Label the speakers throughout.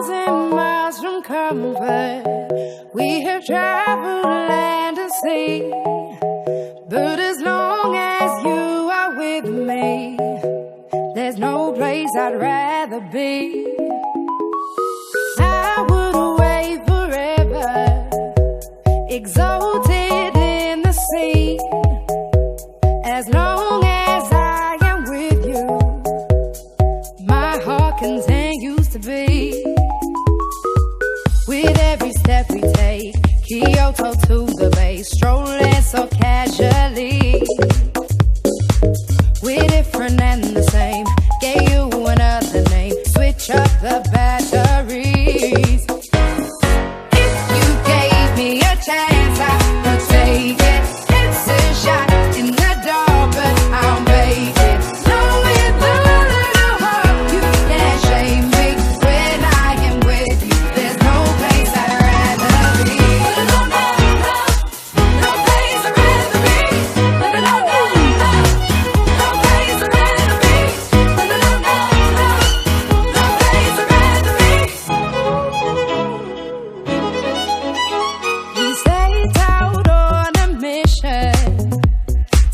Speaker 1: 1,000 miles from comfort. We have traveled land and sea, but as long as you are with me, there's no place I'd rather be. I would away forever, exalted in the sea. As long as I am with you, my heart continues to beat. With every step we take, Kyoto to the bay, strolling so casually. We're different and the same, gave you another name, switch up the batteries. If you gave me a chance, I would take it. It's a shot in the dark, but I'll make it. Know with a little hope, you can't shame me. When I am with you, there's no place I'd rather be. No place I'd rather be. No place I'd rather be. No place I'd rather be. We set out on a mission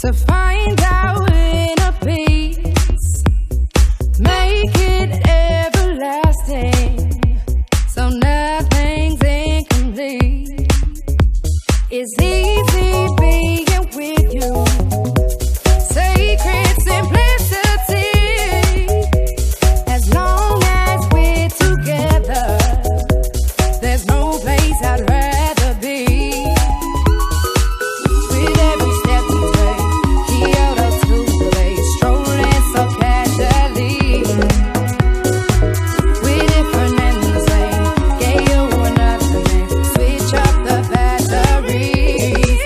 Speaker 1: to find out inner peace, make it everlasting, so nothing's incomplete. It's easy being with you, sacred simplicity. As long as we're together, there's no place I'd rather be. With every step we take, Kyoto to the bay, strolling so casually. We're different and the same, gave you another name, switch up the batteries.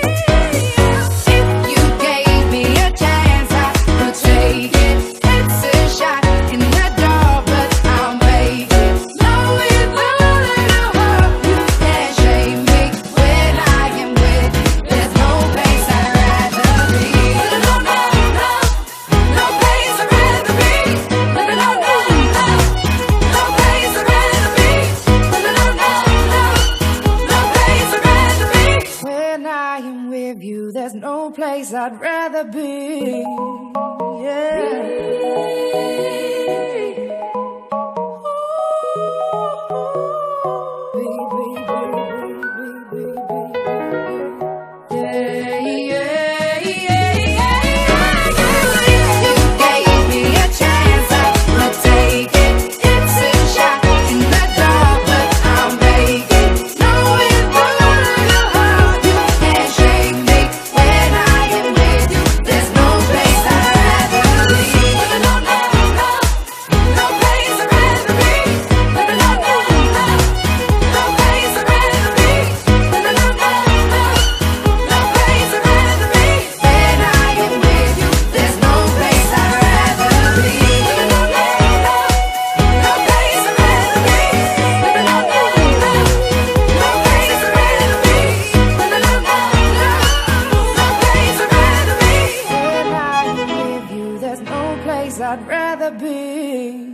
Speaker 1: If you gave me a chance, I would take it. It's a shot in the dark, but I'll make it. Know with a little hope, you can't shame me. When I am with you, there's no place I'd rather be. No place I'd rather be. No place I'd rather be. No place I'd rather be. When I am with you, there's no place I'd rather be. I'd rather be.